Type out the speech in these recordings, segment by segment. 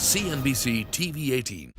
CNBC-TV18.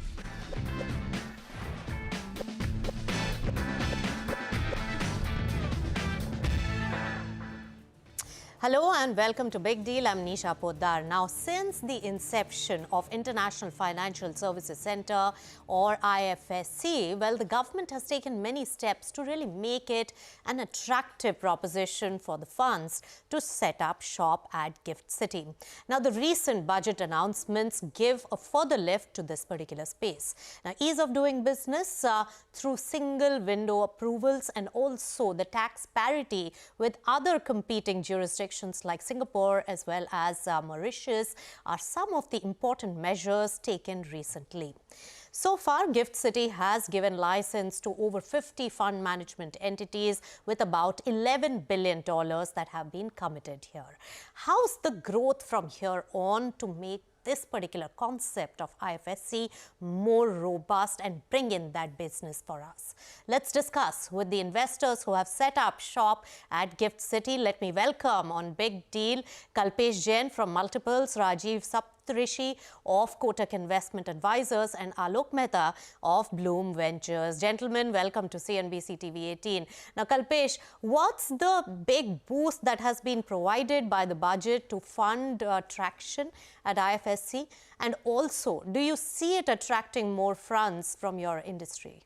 Hello and welcome to Big Deal. I'm Nisha Poddar. Now, since the inception of International Financial Services Centre or IFSC, well, the government has taken many steps to really make it an attractive proposition for the funds to set up shop at Gift City. Now, the recent budget announcements give a further lift to this particular space. Now, ease of doing business through single window approvals and also the tax parity with other competing jurisdictions like Singapore as well as Mauritius are some of the important measures taken recently. So far, Gift City has given license to over 50 fund management entities with about $11 billion that have been committed here. How's the growth from here on to make this particular concept of IFSC more robust and bring in that business for us? Let's discuss with the investors who have set up shop at Gift City. Let me welcome on Big Deal Kalpesh Jain from Multiples, Rajeev Saptarshi of Kotak Investment Advisors and Alok Mehta of Blume Ventures. Gentlemen, welcome to CNBC TV18. Now, Kalpesh, what's the big boost that has been provided by the budget to fund traction at IFSC? And also, do you see it attracting more funds from your industry?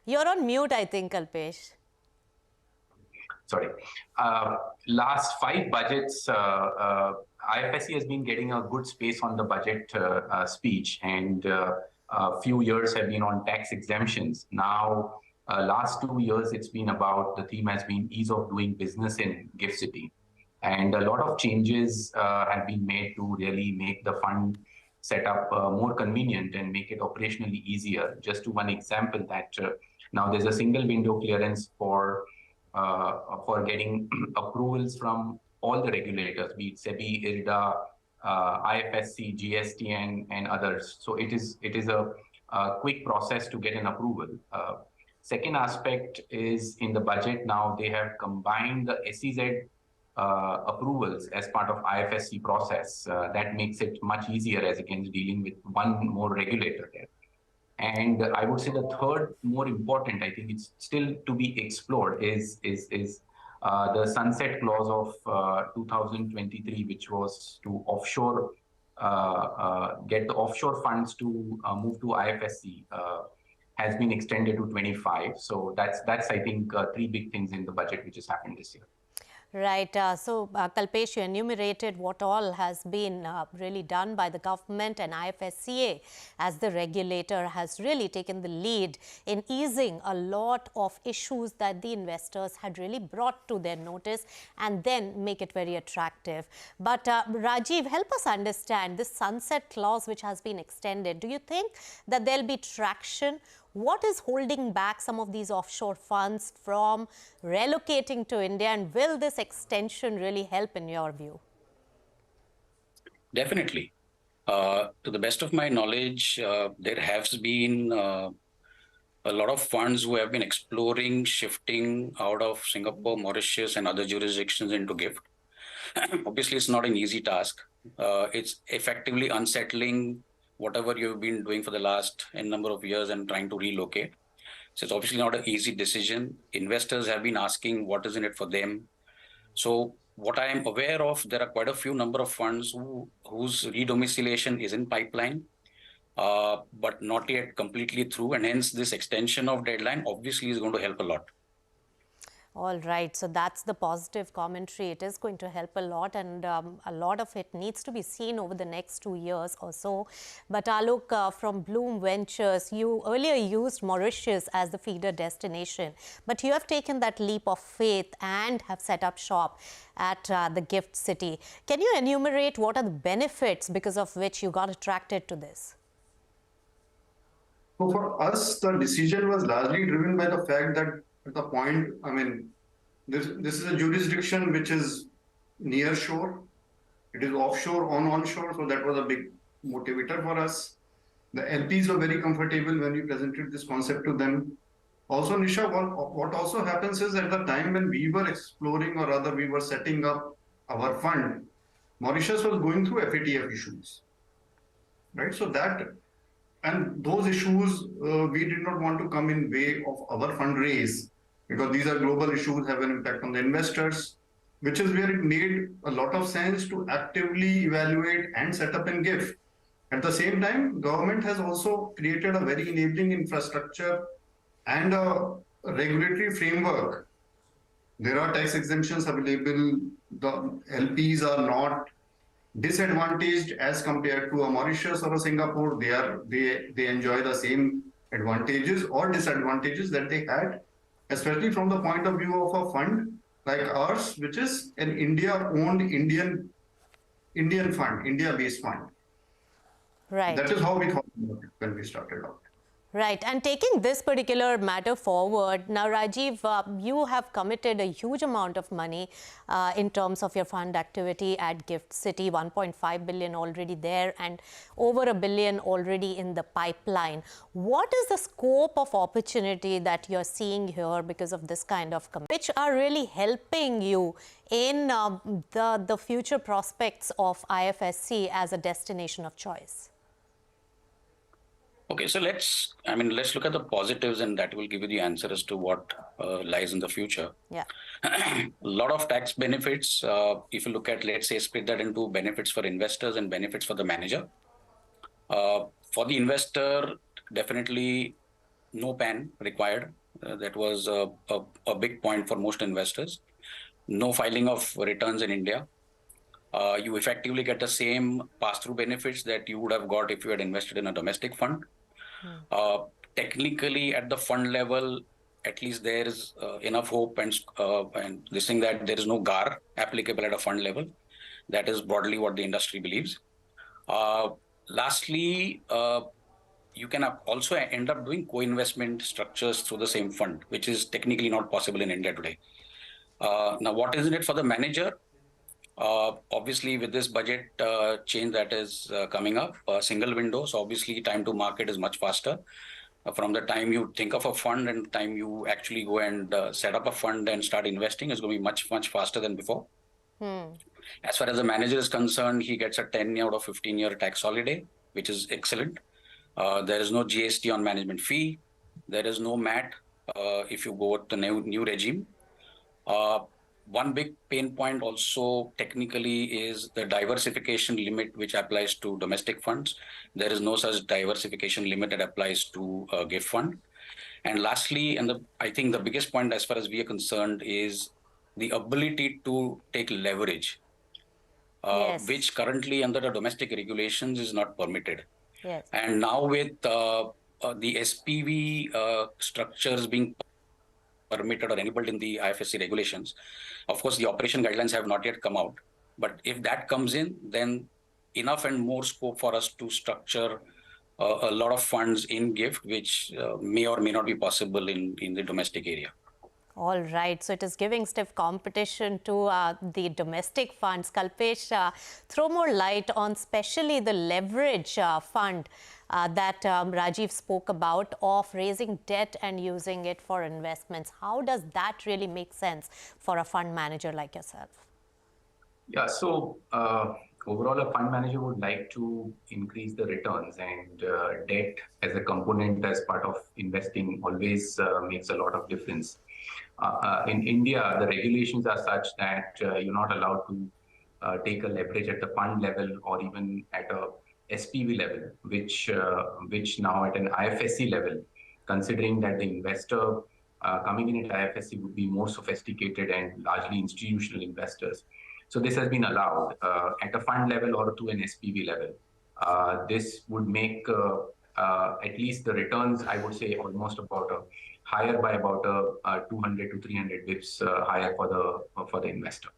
You're on mute, I think, Kalpesh. Sorry. Last 5 budgets, IFSC has been getting a good space on the budget speech, and a few years have been on tax exemptions. Now, last 2 years, it's been about, the theme has been ease of doing business in Gift City. And a lot of changes have been made to really make the fund setup more convenient and make it operationally easier. Just to one example, that now there's a single window clearance for getting approvals from all the regulators, be it SEBI, IRDA, IFSC, GST, and others. So it is a quick process to get an approval. Second aspect is in the budget now they have combined the SEZ approvals as part of IFSC process. That makes it much easier as against dealing with one more regulator there. And I would say the third, more important, I think it's still to be explored, is the sunset clause of 2023, which was to offshore, get the offshore funds to move to IFSC, has been extended to 25. So that's I think 3 big things in the budget which has happened this year. Right. Kalpesh, you enumerated what all has been really done by the government, and IFSCA as the regulator has really taken the lead in easing a lot of issues that the investors had really brought to their notice and then make it very attractive. But Rajeev, help us understand this sunset clause which has been extended. Do you think that there'll be traction? What is holding back some of these offshore funds from relocating to India, and will this extension really help in your view? Definitely. To the best of my knowledge, there has been a lot of funds who have been exploring shifting out of Singapore, Mauritius, and other jurisdictions into GIFT. Obviously, it's not an easy task. It's effectively unsettling whatever you've been doing for the last number of years and trying to relocate. So it's obviously not an easy decision. Investors have been asking what is in it for them. So what I am aware of, there are quite a few number of funds whose redomiciliation is in pipeline, but not yet completely through. And hence this extension of deadline obviously is going to help a lot. All right, so that's the positive commentary. It is going to help a lot, and a lot of it needs to be seen over the next 2 years or so. But Alok, from Blume Ventures, you earlier used Mauritius as the feeder destination, but you have taken that leap of faith and have set up shop at the Gift City. Can you enumerate what are the benefits because of which you got attracted to this? So for us, the decision was largely driven by the fact that at the point, I mean, this is a jurisdiction which is near shore. It is offshore, onshore, so that was a big motivator for us. The LPs were very comfortable when we presented this concept to them. Also, Nisha, what also happens is at the time when we were exploring, or rather we were setting up our fund, Mauritius was going through FATF issues, right? So that, and those issues, we did not want to come in way of our fundraise, because these are global issues, have an impact on the investors, which is where it made a lot of sense to actively evaluate and set up in GIF. At the same time, government has also created a very enabling infrastructure and a regulatory framework. There are tax exemptions available. The LPs are not disadvantaged as compared to a Mauritius or a Singapore. They enjoy the same advantages or disadvantages that they had, especially from the point of view of a fund like ours, which is an India-owned Indian fund, India-based fund. Right. That is how we thought about it when we started out. Right. And taking this particular matter forward, now, Rajeev, you have committed a huge amount of money in terms of your fund activity at City, 1.5 billion already there and over $1 billion already in the pipeline. What is the scope of opportunity that you're seeing here because of this kind of commitment, which are really helping you in the future prospects of IFSC as a destination of choice? Okay, so let's look at the positives, and that will give you the answer as to what lies in the future. Yeah. A lot of tax benefits. If you look at, let's say, split that into benefits for investors and benefits for the manager. For the investor, definitely no PAN required. That was a big point for most investors. No filing of returns in India. You effectively get the same pass-through benefits that you would have got if you had invested in a domestic fund. Technically, at the fund level, at least there is enough hope and this thing that there is no GAR applicable at a fund level. That is broadly what the industry believes. Lastly, you can also end up doing co-investment structures through the same fund, which is technically not possible in India today. Now, what is in it for the manager? Obviously, with this budget change that is coming up, single window, so obviously time to market is much faster. From the time you think of a fund and the time you actually go and set up a fund and start investing is going to be much, much faster than before. As far as the manager is concerned, he gets a 10 out of 15-year tax holiday, which is excellent. There is no GST on management fee. There is no MAT if you go with the new regime. One big pain point also technically is the diversification limit which applies to domestic funds. There is no such diversification limit that applies to a GIFT fund. And lastly, I think the biggest point as far as we are concerned is the ability to take leverage, Yes. which currently under the domestic regulations is not permitted. Yes. And now with the SPV structures being permitted or enabled in the IFSC regulations. Of course, the operation guidelines have not yet come out. But if that comes in, then enough and more scope for us to structure a lot of funds in GIFT, which may or may not be possible in the domestic area. All right. So it is giving stiff competition to the domestic funds. Kalpesh, throw more light on especially the leverage fund that Rajeev spoke about of raising debt and using it for investments. How does that really make sense for a fund manager like yourself? Yeah, so overall, a fund manager would like to increase the returns, and debt as a component as part of investing always makes a lot of difference. In India, the regulations are such that you're not allowed to take a leverage at the fund level or even at a SPV level, which now at an IFSC level, considering that the investor coming in at IFSC would be more sophisticated and largely institutional investors. So this has been allowed at a fund level or to an SPV level. This would make at least the returns, I would say, almost about higher by about 200 to 300 bips higher for the investor.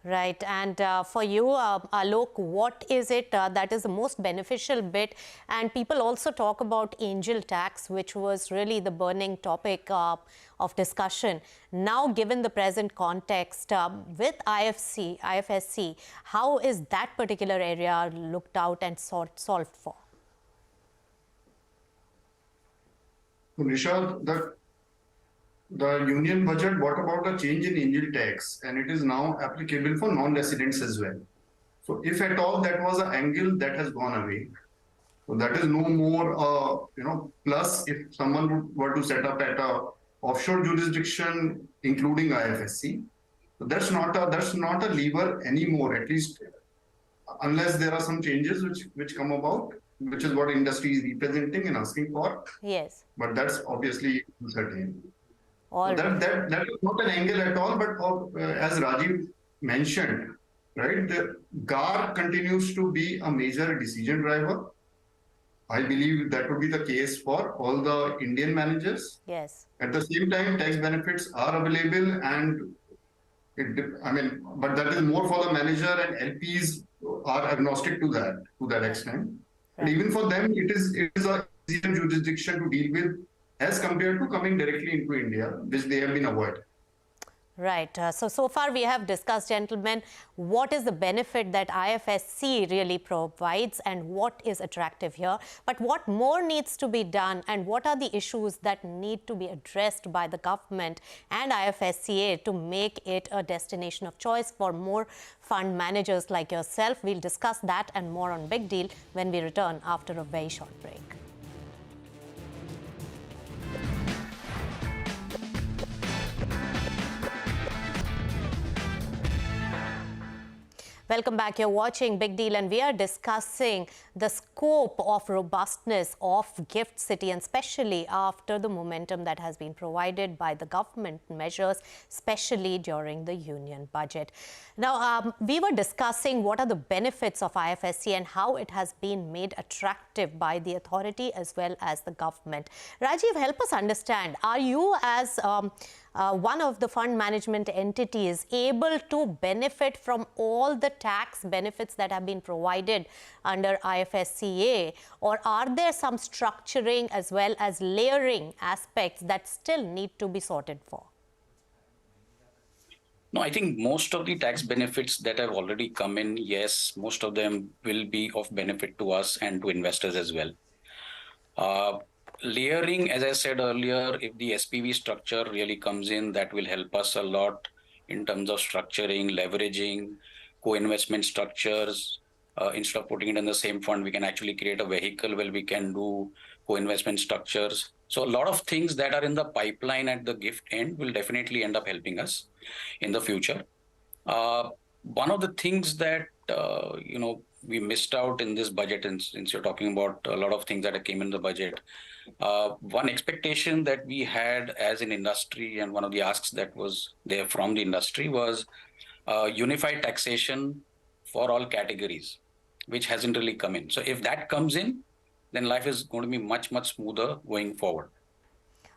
Right. And for you, Alok, what is it that is the most beneficial bit? And people also talk about angel tax, which was really the burning topic of discussion. Now, given the present context with IFSC, how is that particular area looked out and solved for? So Nisha, the union budget brought about a change in angel tax, and it is now applicable for non-residents as well. So if at all that was an angle that has gone away, so that is no more, plus if someone were to set up at a offshore jurisdiction, including IFSC, so that's not a lever anymore, at least unless there are some changes which come about, which is what industry is representing and asking for. Yes. But that's obviously uncertain. All right. That is not an angle at all, but as Rajeev mentioned, right, the GAR continues to be a major decision driver. I believe that would be the case for all the Indian managers. Yes. At the same time, tax benefits are available, and but that is more for the manager, and LPs are agnostic to that extent. Right. And even for them, it is a easier jurisdiction to deal with as compared to coming directly into India, which they have been avoiding. Right. So far we have discussed, gentlemen, what is the benefit that IFSC really provides and what is attractive here. But what more needs to be done, and what are the issues that need to be addressed by the government and IFSCA to make it a destination of choice for more fund managers like yourself? We'll discuss that and more on Big Deal when we return after a very short break. Welcome back. You're watching Big Deal, and we are discussing the scope of robustness of GIFT City, and especially after the momentum that has been provided by the government measures, especially during the union budget. Now, we were discussing what are the benefits of IFSC and how it has been made attractive by the authority as well as the government. Rajeev, help us understand, are you as one of the fund management entities able to benefit from all the tax benefits that have been provided under IFSCA, or are there some structuring as well as layering aspects that still need to be sorted for? No, I think most of the tax benefits that have already come in, yes, most of them will be of benefit to us and to investors as well. Layering, as I said earlier, if the SPV structure really comes in, that will help us a lot in terms of structuring, leveraging, co-investment structures. Instead of putting it in the same fund, we can actually create a vehicle where we can do co-investment structures. So a lot of things that are in the pipeline at the GIFT end will definitely end up helping us in the future. One of the things that, we missed out in this budget, and since you're talking about a lot of things that came in the budget, one expectation that we had as an industry, and one of the asks that was there from the industry, was unified taxation for all categories, which hasn't really come in. So if that comes in, then life is going to be much, much smoother going forward.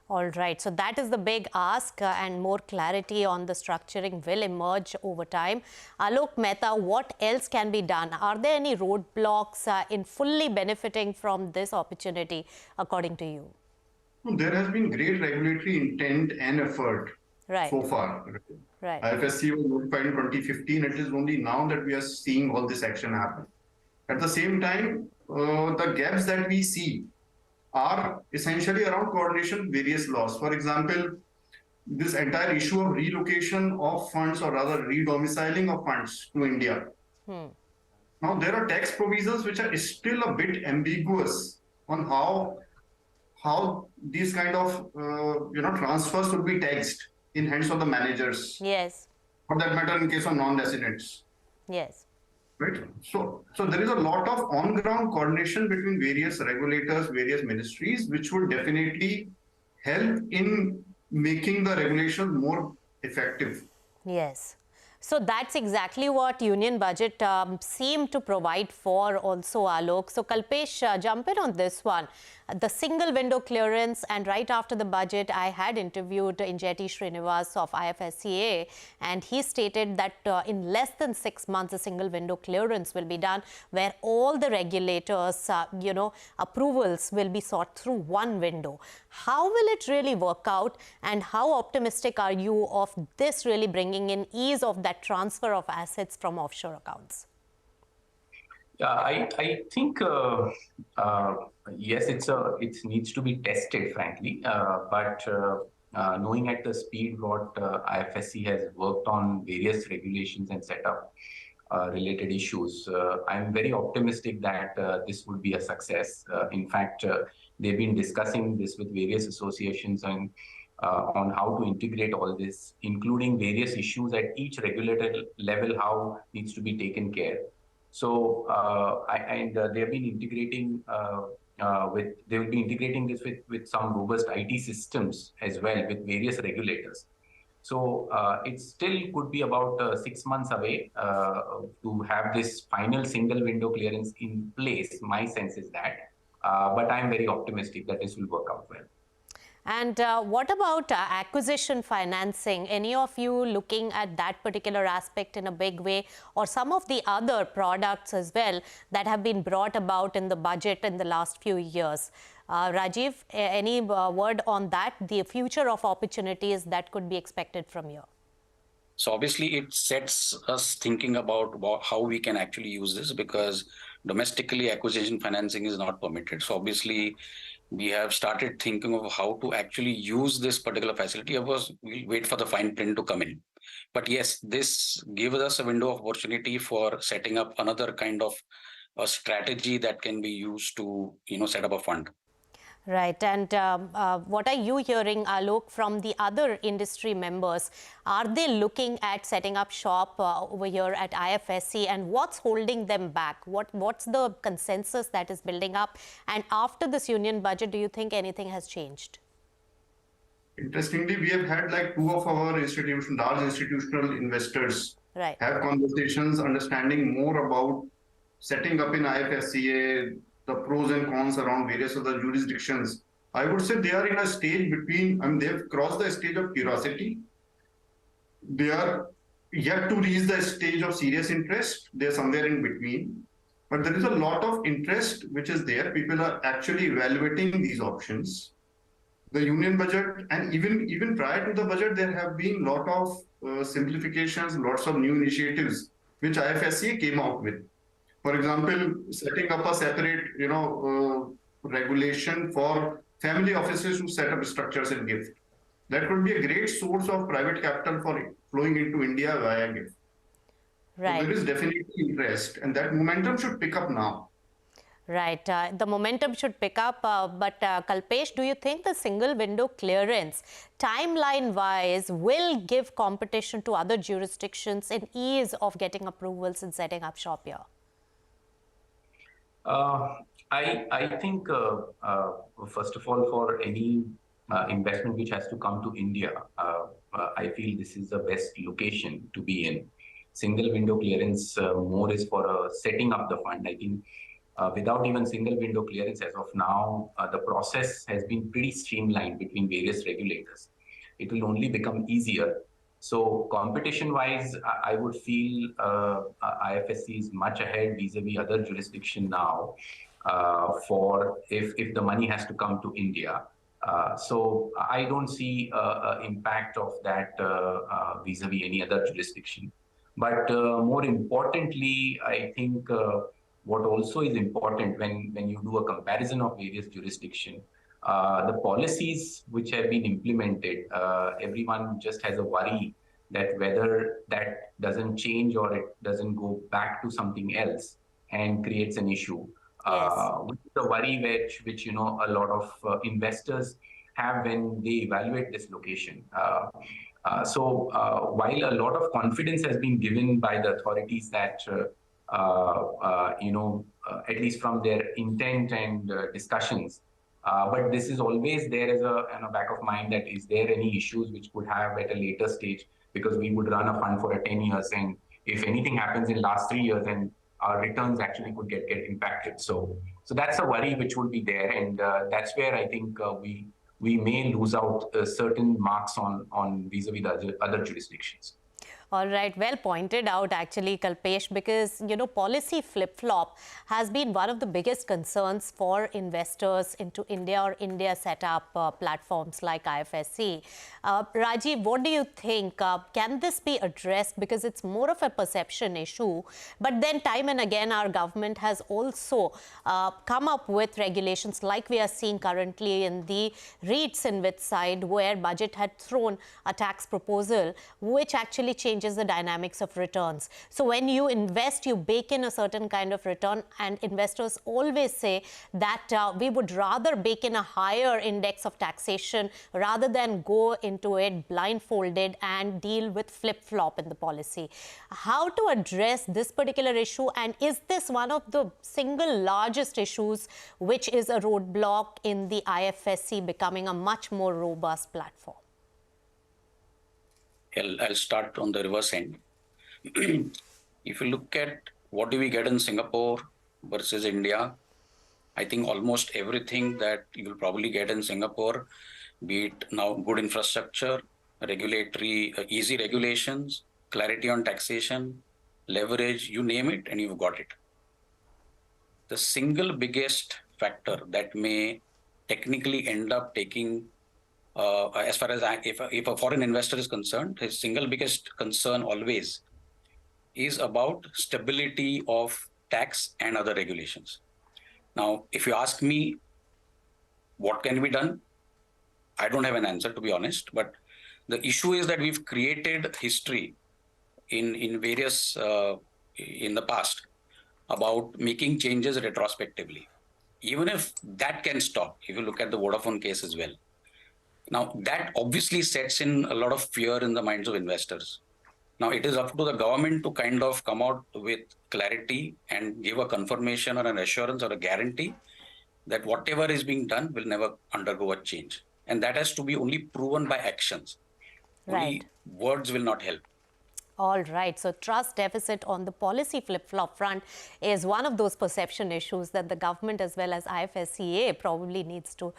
All right. So that is the big ask, and more clarity on the structuring will emerge over time. Alok, Mehta, what else can be done? Are there any roadblocks in fully benefiting from this opportunity, according to you? There has been great regulatory intent and effort so far. Right. IFSC was notified in 2015. It is only now that we are seeing all this action happen. At the same time, the gaps that we see are essentially around coordination with various laws. For example, this entire issue of relocation of funds, or rather redomiciling of funds to India. Now, there are tax provisions which are still a bit ambiguous on how these kind of transfers would be taxed in hands of the managers. Yes. For that matter, in case of non-residents. Yes. Right. So there is a lot of on-ground coordination between various regulators, various ministries, which would definitely help in making the regulation more effective. Yes. So that's exactly what union budget seemed to provide for also, Alok. So Kalpesh, jump in on this one. The single window clearance, and right after the budget, I had interviewed Injeti Srinivas of IFSCA, and he stated that in less than 6 months, a single window clearance will be done, where all the regulators, approvals will be sought through one window. How will it really work out, and how optimistic are you of this really bringing in ease of that transfer of assets from offshore accounts? I think yes, it needs to be tested, frankly. But knowing at the speed what IFSC has worked on various regulations and set up related issues, I'm very optimistic that this would be a success. In fact, they've been discussing this with various associations and on how to integrate all this, including various issues at each regulator level, how needs to be taken care. So, they've been integrating they will be integrating this with some robust IT systems as well with various regulators. So it still could be about 6 months away to have this final single window clearance in place. My sense is that, but I'm very optimistic that this will work out well. And what about acquisition financing? Any of you looking at that particular aspect in a big way, or some of the other products as well that have been brought about in the budget in the last few years? Rajeev, any word on that, the future of opportunities that could be expected from you? So obviously it sets us thinking about how we can actually use this, because domestically acquisition financing is not permitted. So obviously we have started thinking of how to actually use this particular facility. Of course, we'll wait for the fine print to come in. But yes, this gives us a window of opportunity for setting up another kind of a strategy that can be used to, set up a fund. Right. And what are you hearing, Alok, from the other industry members? Are they looking at setting up shop over here at IFSC, and what's holding them back? What's the consensus that is building up? And after this union budget, do you think anything has changed? Interestingly, we have had like two of our large institutional investors have conversations understanding more about setting up in IFSCA, the pros and cons around various other jurisdictions. I would say they are in a stage between, they've crossed the stage of curiosity. They are yet to reach the stage of serious interest. They're somewhere in between. But there is a lot of interest which is there. People are actually evaluating these options. The union budget, and even prior to the budget, there have been a lot of simplifications, lots of new initiatives which IFSCA came out with. For example, setting up a separate, regulation for family offices to set up structures in GIFT. That could be a great source of private capital for flowing into India via GIFT. Right. So there is definitely interest, and that momentum should pick up now. Right. The momentum should pick up. But Kalpesh, do you think the single window clearance, timeline-wise, will give competition to other jurisdictions in ease of getting approvals and setting up shop here? I think, first of all, for any investment which has to come to India, I feel this is the best location to be in. Single window clearance more is for setting up the fund. I think without even single window clearance as of now, the process has been pretty streamlined between various regulators. It will only become easier. So competition-wise, I would feel IFSC is much ahead vis-a-vis other jurisdiction now for if the money has to come to India. So I don't see impact of that vis-a-vis any other jurisdiction. But more importantly, I think what also is important when you do a comparison of various jurisdictions, the policies which have been implemented, everyone just has a worry that whether that doesn't change or it doesn't go back to something else and creates an issue. Which is a worry which a lot of investors have when they evaluate this location. So while a lot of confidence has been given by the authorities that at least from their intent and discussions. But this is always there as a back of mind that is there any issues which could have at a later stage, because we would run a fund for 10 years, and if anything happens in last 3 years, then our returns actually could get impacted. So that's a worry which would be there, and that's where I think we may lose out certain marks on vis-a-vis the other jurisdictions. All right, well pointed out actually, Kalpesh, because, policy flip-flop has been one of the biggest concerns for investors into India or India set up platforms like IFSC. Rajeev, what do you think? Can this be addressed? Because it's more of a perception issue. But then time and again, our government has also come up with regulations like we are seeing currently in the REITs in which side, where budget had thrown a tax proposal, which actually changes the dynamics of returns. So when you invest, you bake in a certain kind of return, and investors always say that we would rather bake in a higher index of taxation rather than go into it blindfolded and deal with flip-flop in the policy. How to address this particular issue, and is this one of the single largest issues which is a roadblock in the IFSC becoming a much more robust platform? I'll start on the reverse end. If you look at what do we get in Singapore versus India, I think almost everything that you'll probably get in Singapore, be it now good infrastructure, regulatory, easy regulations, clarity on taxation, leverage, you name it, and you've got it. The single biggest factor that may technically end up taking as far as if a foreign investor is concerned, his single biggest concern always is about stability of tax and other regulations. Now, if you ask me what can be done, I don't have an answer, to be honest, but the issue is that we've created history in various in the past about making changes retrospectively. Even if that can stop, if you look at the Vodafone case as well. Now, that obviously sets in a lot of fear in the minds of investors. Now, it is up to the government to kind of come out with clarity and give a confirmation or an assurance or a guarantee that whatever is being done will never undergo a change. And that has to be only proven by actions. Right. Only words will not help. All right. So trust deficit on the policy flip-flop front is one of those perception issues that the government as well as IFSCA probably needs to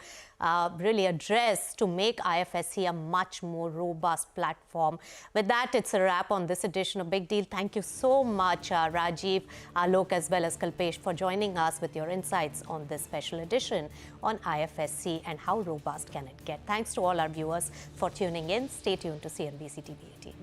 really address to make IFSC a much more robust platform. With that, it's a wrap on this edition of Big Deal. Thank you so much, Rajeev, Alok, as well as Kalpesh for joining us with your insights on this special edition on IFSC and how robust can it get. Thanks to all our viewers for tuning in. Stay tuned to CNBC-TV18.